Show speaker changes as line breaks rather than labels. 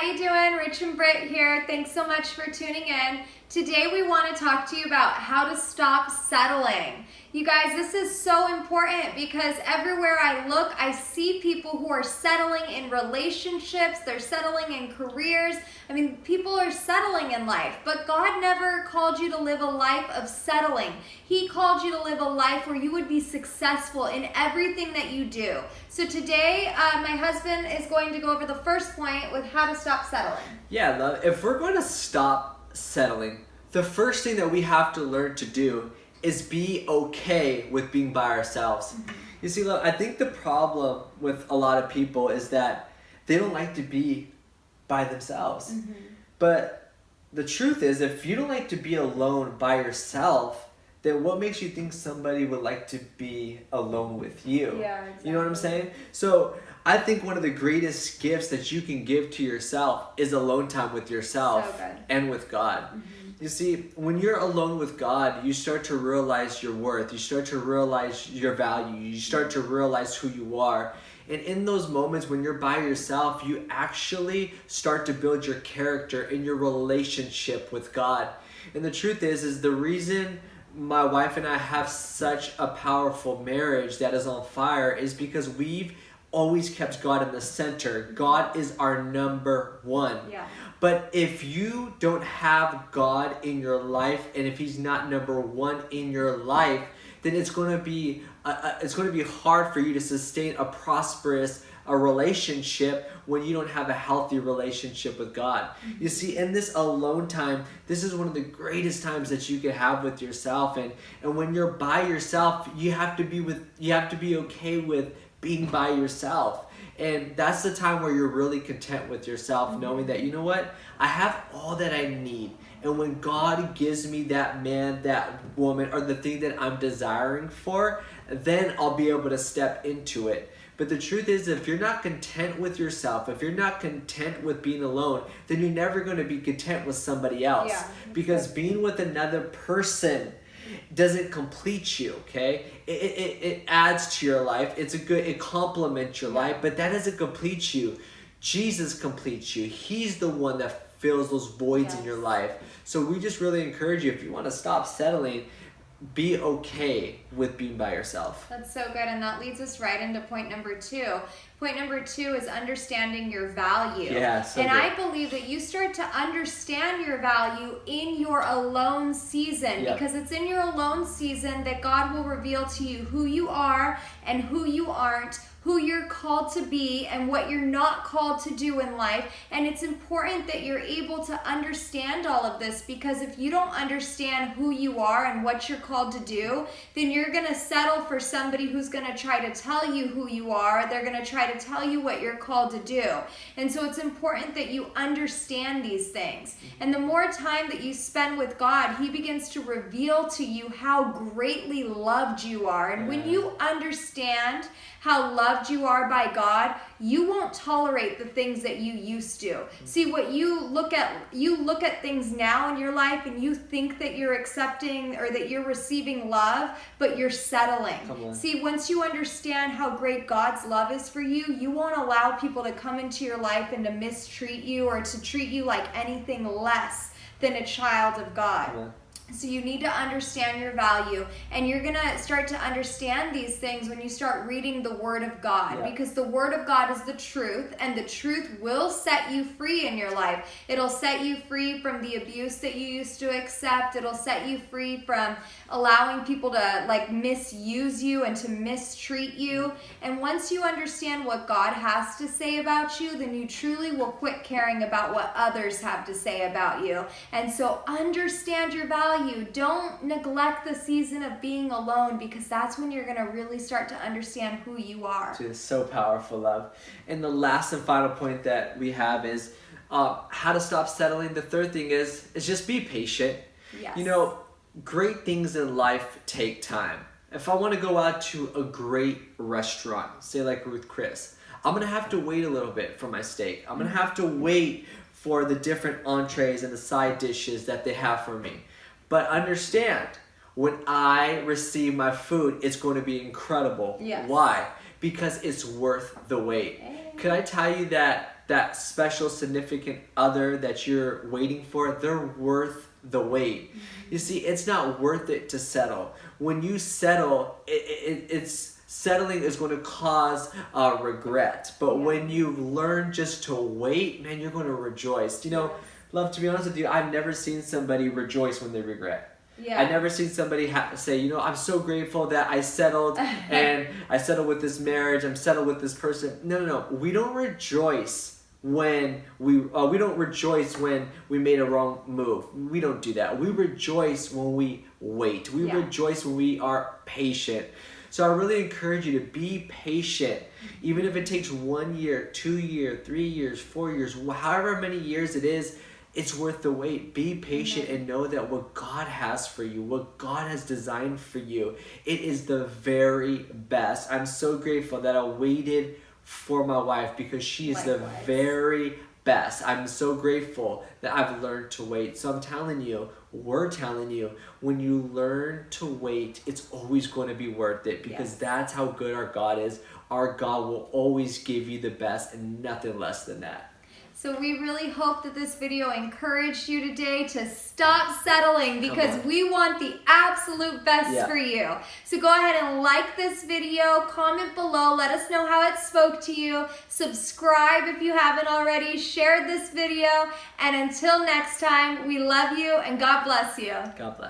you doing? Rich and Britt here. Thanks so much for tuning in. Today we want to talk to you about how to stop settling. You guys, this is so important because everywhere I look, I see people who are settling in relationships, they're settling in careers. I mean, people are settling in life, but God never called you to live a life of settling. He called you to live a life where you would be successful in everything that you do. So today, my husband is going to go over the first point with how to stop settling.
Yeah, love. If we're going to stop settling, the first thing that we have to learn to do is be okay with being by ourselves. Mm-hmm. You see, love, I think the problem with a lot of people is that they don't like to be by themselves. Mm-hmm. But the truth is, if you don't like to be alone by yourself, then what makes you think somebody would like to be alone with you?
Yeah, exactly.
You know what I'm saying? So I think one of the greatest gifts that you can give to yourself is alone time with yourself and with God. Mm-hmm. You see, when you're alone with God, you start to realize your worth. You start to realize your value. You start to realize who you are. And in those moments when you're by yourself, you actually start to build your character in your relationship with God. And the truth is the reason my wife and I have such a powerful marriage that is on fire is because we've always kept God in the center. God is our number one. Yeah. But if you don't have God in your life, and if He's not number one in your life, then it's going to be hard for you to sustain a prosperous relationship when you don't have a healthy relationship with God. Mm-hmm. You see, in this alone time, this is one of the greatest times that you can have with yourself. And when you're by yourself, you have to be okay with being by yourself. And that's the time where you're really content with yourself, mm-hmm. knowing that, you know what, I have all that I need. And when God gives me that man, that woman, or the thing that I'm desiring for, then I'll be able to step into it. But the truth is, if you're not content with yourself, if you're not content with being alone, then you're never going to be content with somebody else. Yeah, because being with another person doesn't complete you, okay? It adds to your life. It complements your life, but that doesn't complete you. Jesus completes you. He's the one that fills those voids in your life. So we just really encourage you, if you want to stop settling, be okay with being by yourself.
That's so good, and that leads us right into point number 2. Point number 2 is understanding your value.
Yeah, so
and
good.
I believe that you start to understand your value in your alone season, because it's in your alone season that God will reveal to you who you are and who you aren't, who you're called to be and what you're not called to do in life. And it's important that you're able to understand all of this, because if you don't understand who you are and what you're called to do, then you're going to settle for somebody who's going to try to tell you who you are. They're going to try to tell you what you're called to do. And so it's important that you understand these things. And the more time that you spend with God, He begins to reveal to you how greatly loved you are. And when you understand how loved you are by God, you won't tolerate the things that you used to. See, what you look at things now in your life and you think that you're accepting or that you're receiving love, but you're settling. See, once you understand how great God's love is for you, you won't allow people to come into your life and to mistreat you or to treat you like anything less than a child of God. So you need to understand your value, and you're going to start to understand these things when you start reading the Word of God, because the Word of God is the truth, and the truth will set you free in your life. It'll set you free from the abuse that you used to accept. It'll set you free from allowing people to misuse you and to mistreat you. And once you understand what God has to say about you, then you truly will quit caring about what others have to say about you. And so understand your value. Don't neglect the season of being alone, because that's when you're going to really start to understand who you are.
It's so powerful, love. And the last and final point that we have is how to stop settling. The third thing is just be patient.
Yes.
You know, great things in life take time. If I want to go out to a great restaurant, say like Ruth Chris, I'm going to have to wait a little bit for my steak. I'm going to have to wait for the different entrees and the side dishes that they have for me. But understand, when I receive my food, it's going to be incredible.
Yes.
Why? Because it's worth the wait. Could I tell you that that special significant other that you're waiting for, they're worth the wait. You see, it's not worth it to settle. When you settle, it's settling is going to cause regret. But when you learn just to wait, man, you're going to rejoice. You know, love, to be honest with you, I've never seen somebody rejoice when they regret.
Yeah.
I've never seen somebody say, you know, I'm so grateful that I settled and I settled with this marriage. I'm settled with this person. No. We don't rejoice when we don't rejoice when we made a wrong move. We don't do that. We rejoice when we wait. We rejoice when we are patient. So I really encourage you to be patient, even if it takes 1 year, 2 years, 3 years, 4 years, however many years it is. It's worth the wait. Be patient and know that what God has for you, what God has designed for you, it is the very best. I'm so grateful that I waited for my wife because she is the very best. I'm so grateful that I've learned to wait. So I'm telling you, we're telling you, when you learn to wait, it's always going to be worth it, because that's how good our God is. Our God will always give you the best and nothing less than that.
So we really hope that this video encouraged you today to stop settling, because we want the absolute best for you. So go ahead and like this video, comment below, let us know how it spoke to you, subscribe if you haven't already, share this video, and until next time, we love you and God bless you.
God bless.